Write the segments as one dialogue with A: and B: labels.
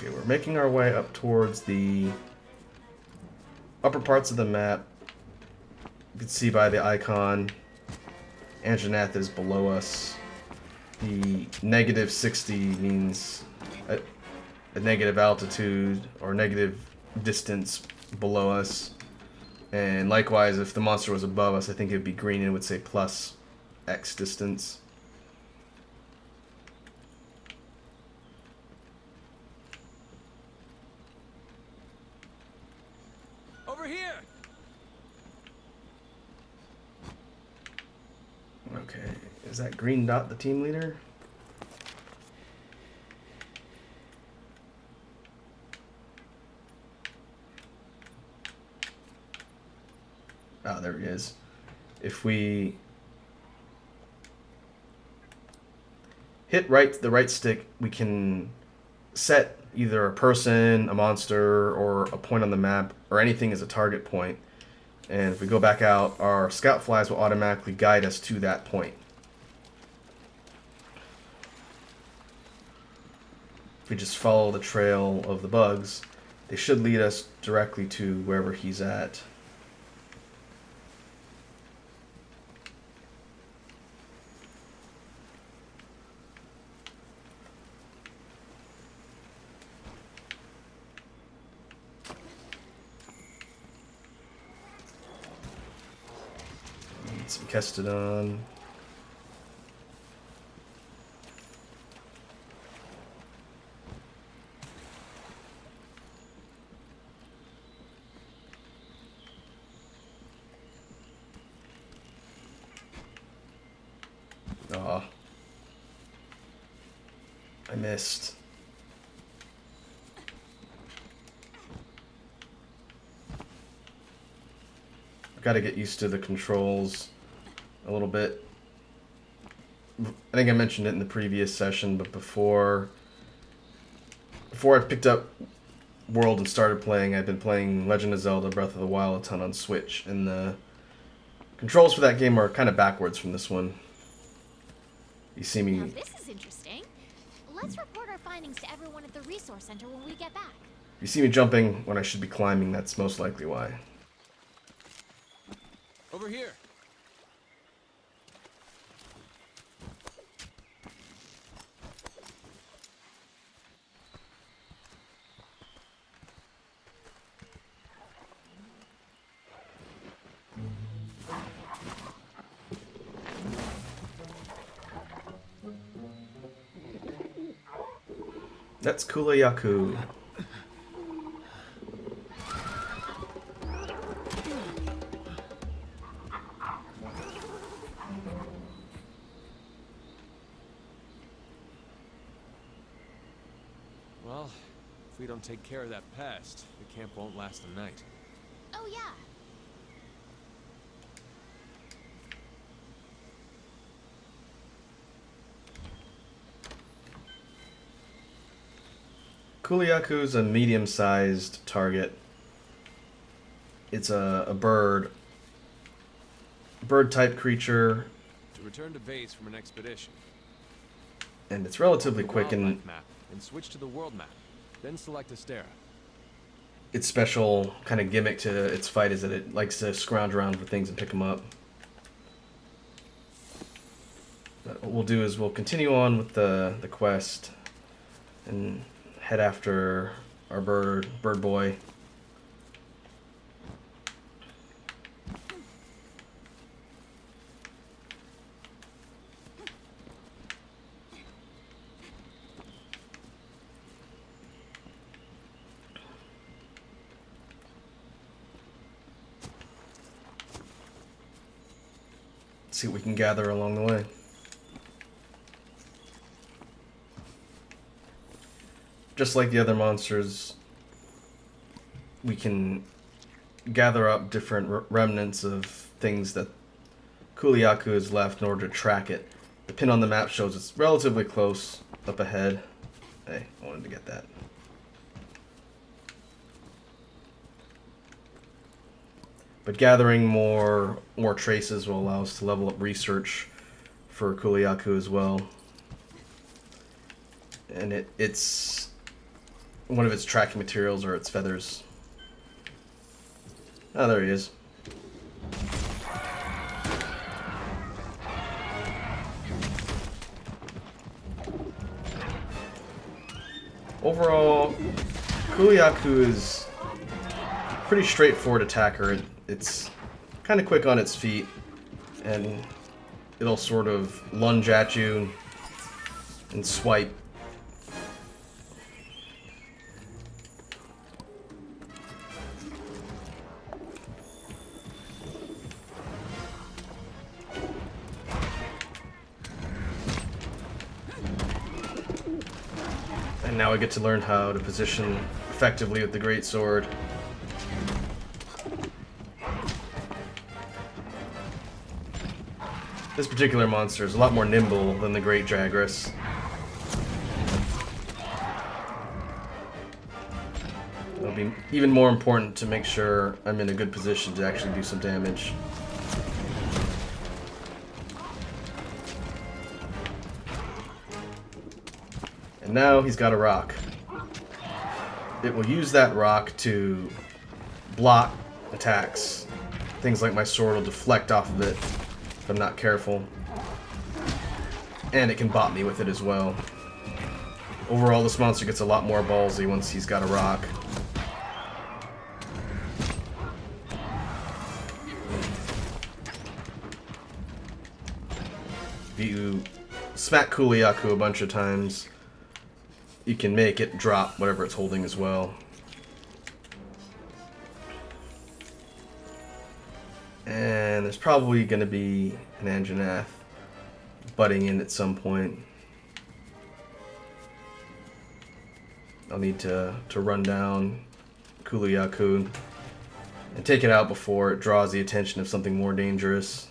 A: Okay, we're making our way up towards the upper parts of the map. You can see by the icon, Anjanath is below us. The -60 means a negative altitude or negative distance below us. And likewise, if the monster was above us, I think it would be green and it would say plus X distance.
B: Over here.
A: Okay, is that green dot the team leader? Ah, there he is. If we hit the right stick, we can set either a person, a monster, or a point on the map, or anything as a target point. And if we go back out, our scout flies will automatically guide us to that point. If we just follow the trail of the bugs, they should lead us directly to wherever he's at. Need some Kestodon. Aw. I missed. I've got to get used to the controls a little bit. I think I mentioned it in the previous session, but before I picked up World and started playing, I'd been playing Legend of Zelda Breath of the Wild a ton on Switch, and the controls for that game are kind of backwards from this one. You see me...
C: Now this is interesting. Let's report our findings to everyone at the resource center when we get back.
A: You see me jumping when I should be climbing, that's most likely why.
B: Over here.
A: That's Kulayaku.
B: Well, if we don't take care of that pest, the camp won't last a night.
C: Oh yeah.
A: Kuliaku is a medium-sized target. It's a bird-type creature,
B: To return to base from an expedition.
A: and it's relatively
B: The
A: quick, and
B: wildlife map, and switch to the world map. Then select Astera.
A: its special kind of gimmick to its fight is that it likes to scrounge around for things and pick them up. But what we'll do is we'll continue on with the quest and head after our bird boy. See what we can gather along the way. Just like the other monsters, we can gather up different remnants of things that Kuliaku has left in order to track it. The pin on the map shows it's relatively close up ahead. Hey, I wanted to get that. But gathering more traces will allow us to level up research for Kuliaku as well. And it's one of its tracking materials or its feathers. Oh, there he is. Overall, Kuliaku is a pretty straightforward attacker. It's kind of quick on its feet, and it'll sort of lunge at you and swipe. And now I get to learn how to position effectively with the greatsword. This particular monster is a lot more nimble than the Great Jagras. It'll be even more important to make sure I'm in a good position to actually do some damage. And now he's got a rock. It will use that rock to block attacks. Things like my sword will deflect off of it if I'm not careful. And it can bot me with it as well. Overall, this monster gets a lot more ballsy once he's got a rock. If you smack Kuliaku a bunch of times, you can make it drop whatever it's holding as well. And there's probably going to be an Anjanath butting in at some point. I'll need to run down Kuliaku and take it out before it draws the attention of something more dangerous.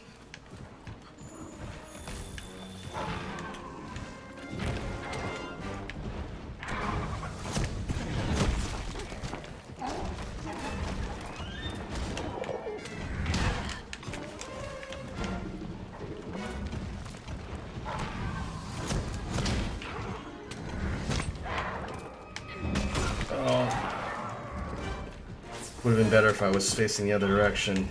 A: Would have been better if I was facing the other direction.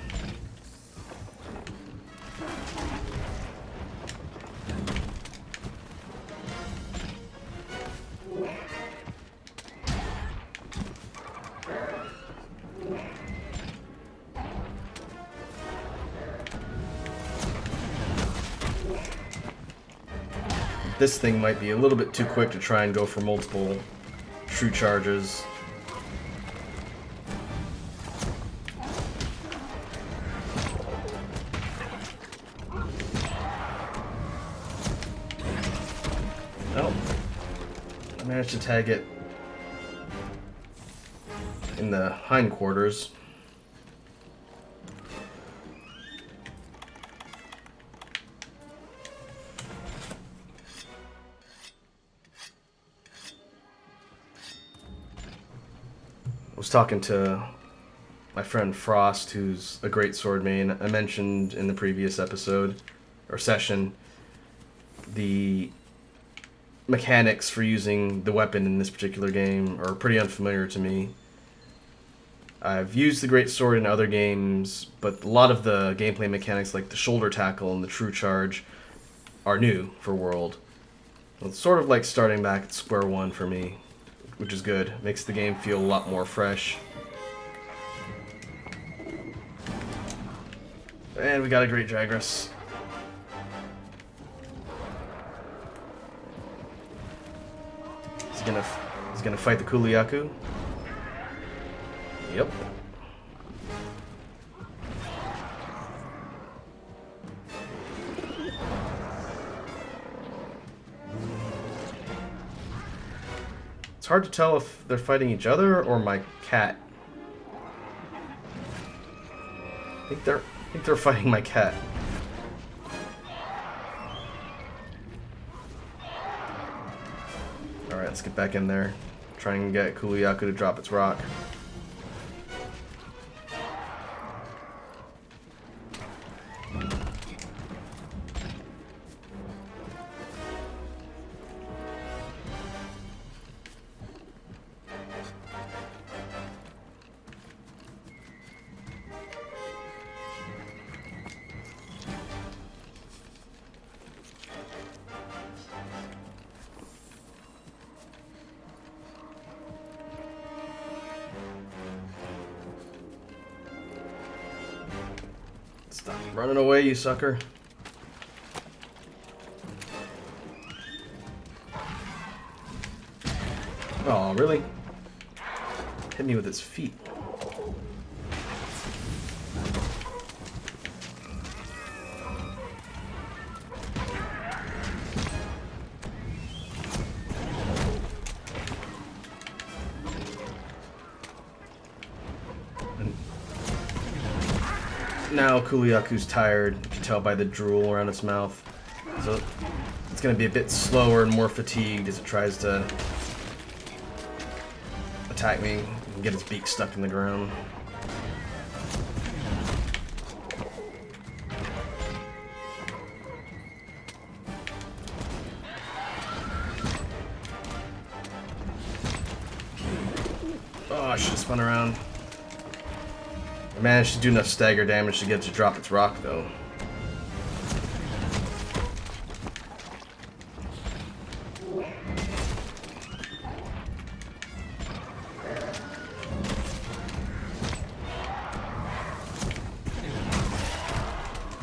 A: This thing might be a little bit too quick to try and go for multiple true charges. Oh, I managed to tag it in the hindquarters. I was talking to my friend Frost, who's a great sword main. I mentioned in the previous episode, or session, the mechanics for using the weapon in this particular game are pretty unfamiliar to me. I've used the great sword in other games, but a lot of the gameplay mechanics like the shoulder tackle and the true charge are new for World. It's sort of like starting back at square one for me, which is good. Makes the game feel a lot more fresh. And we got a great Jagras. He's gonna fight the Kuliaku. Yep. It's hard to tell if they're fighting each other or my cat. I think they're fighting my cat. Alright, let's get back in there. Try and get Kuliaku to drop its rock. Stop running away, you sucker. Oh, really? Hit me with his feet. Now Kuliaku's tired. You can tell by the drool around its mouth. So it's going to be a bit slower and more fatigued as it tries to attack me and get its beak stuck in the ground. Oh, I should have spun around. I managed to do enough stagger damage to get it to drop its rock, though.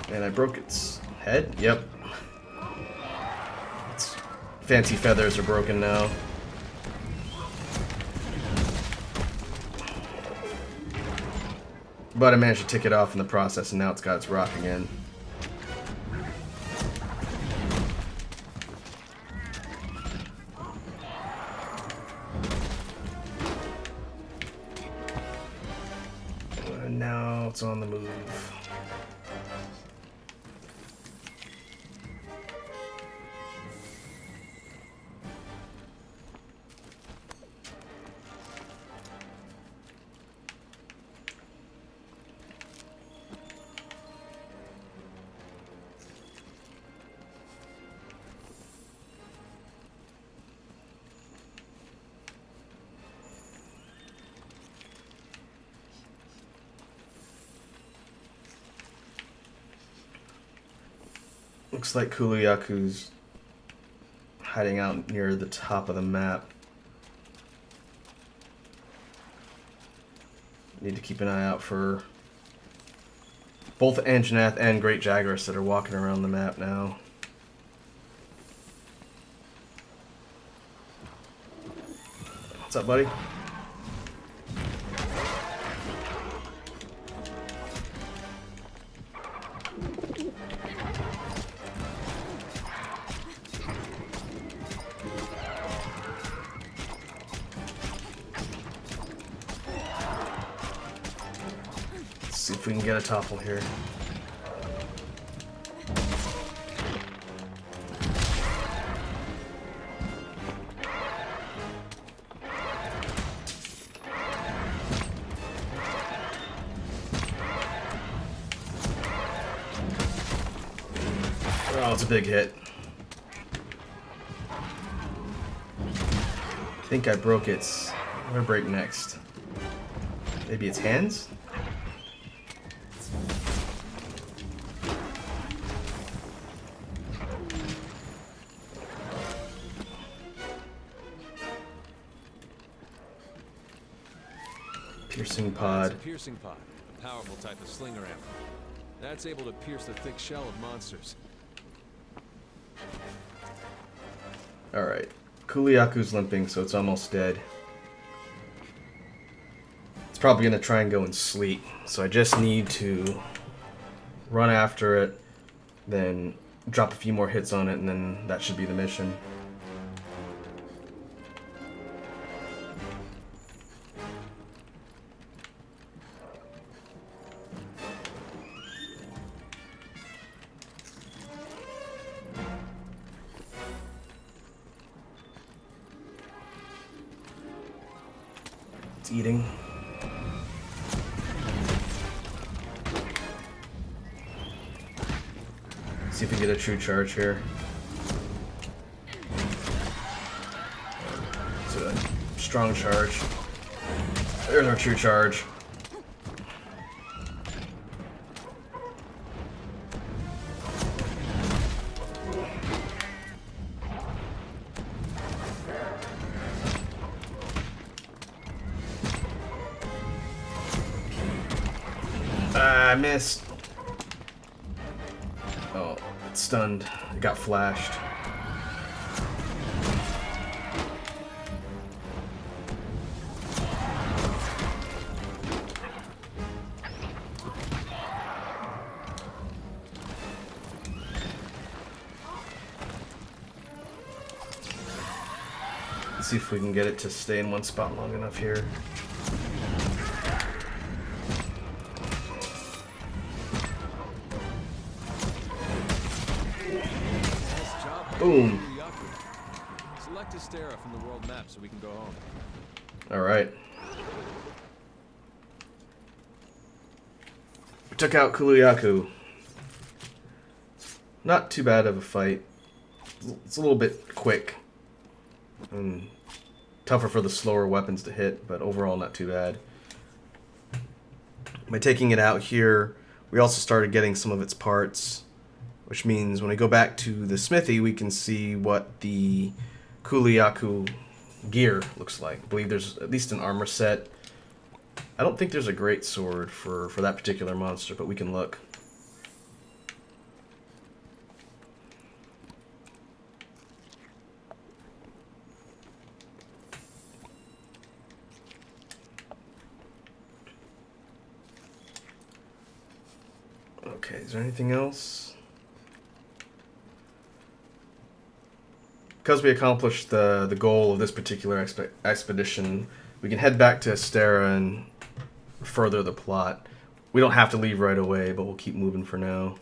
A: And I broke its head? Yep. Its fancy feathers are broken now. But I managed to tick it off in the process, and now it's got its rock again. And now it's on the move. Looks like Kuliaku's hiding out near the top of the map. Need to keep an eye out for both Anjanath and Great Jagras that are walking around the map now. What's up, buddy? See if we can get a topple here. Oh, it's a big hit. I think I broke its... What do I break next? Maybe its hands? Piercing pod.
B: It's a piercing pod, a powerful type of slinger ammo. That's able to pierce the thick shell of monsters.
A: Alright. Kuliaku's limping, so it's almost dead. It's probably going to try and go and sleep. So I just need to run after it, then drop a few more hits on it, and then that should be the mission. It's eating. See if we get a true charge here. It's a strong charge. There's our true charge. I missed. Oh, it's stunned. It got flashed. Let's see if we can get it to stay in one spot long enough here. Boom.
B: Select Astera from the world map so we can go home.
A: All right. We took out Kuluyaku. Not too bad of a fight. It's a little bit quick and tougher for the slower weapons to hit, but overall not too bad. By taking it out here, we also started getting some of its parts, which means when we go back to the smithy, we can see what the Kuluyaku gear looks like. I believe there's at least an armor set. I don't think there's a great sword for that particular monster, but we can look. Okay, is there anything else? Because we accomplished the goal of this particular expedition, we can head back to Astera and further the plot. We don't have to leave right away, but we'll keep moving for now.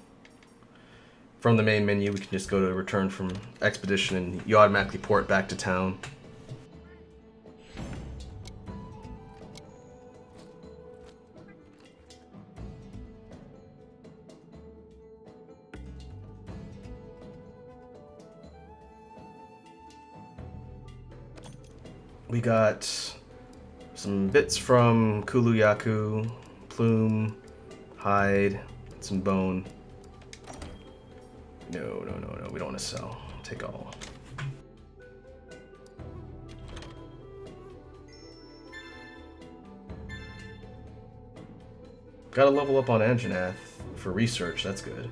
A: From the main menu, we can just go to return from expedition and you automatically port back to town. We got some bits from Kuluyaku, plume, hide, some bone. No, we don't want to sell. Take all. Got to level up on Anjanath for research, that's good.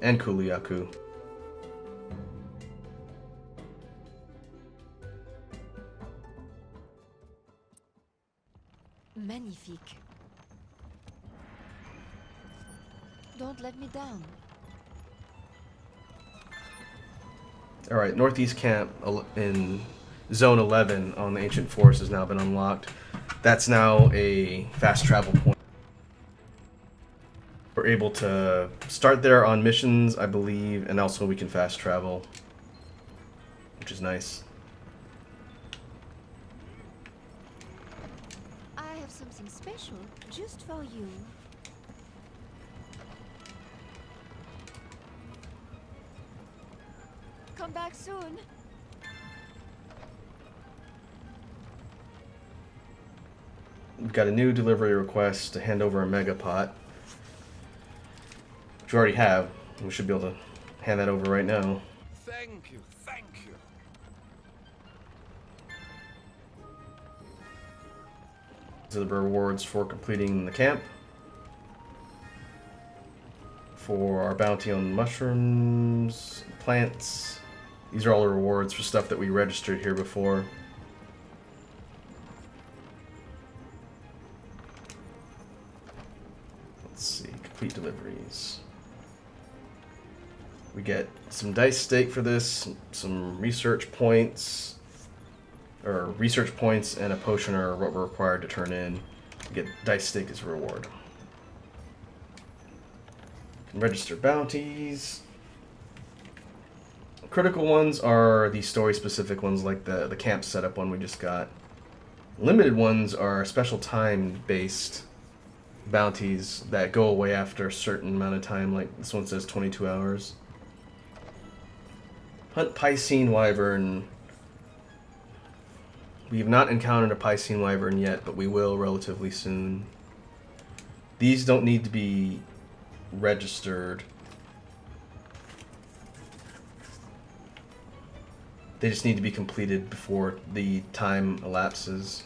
A: And Kuluyaku.
D: Magnifique. Don't let me down.
A: Alright, Northeast Camp in Zone 11 on the Ancient Forest has now been unlocked. That's now a fast travel point. We're able to start there on missions, I believe, and also we can fast travel, which is nice.
D: I have something special just for you. Come back soon.
A: We've got a new delivery request to hand over a Megapot, which we already have. We should be able to hand that over right now.
B: Thank you, thank you.
A: These are the rewards for completing the camp. For our bounty on mushrooms, plants. These are all the rewards for stuff that we registered here before. Let's see, complete deliveries. We get some dice stake for this, some research points, or research points and a potion are what we're required to turn in. We get dice stake as a reward. Can register bounties. Critical ones are the story-specific ones, like the camp setup one we just got. Limited ones are special time-based bounties that go away after a certain amount of time, like this one says 22 hours. Hunt Piscine Wyvern. We have not encountered a Piscine Wyvern yet, but we will relatively soon. These don't need to be registered. They just need to be completed before the time elapses.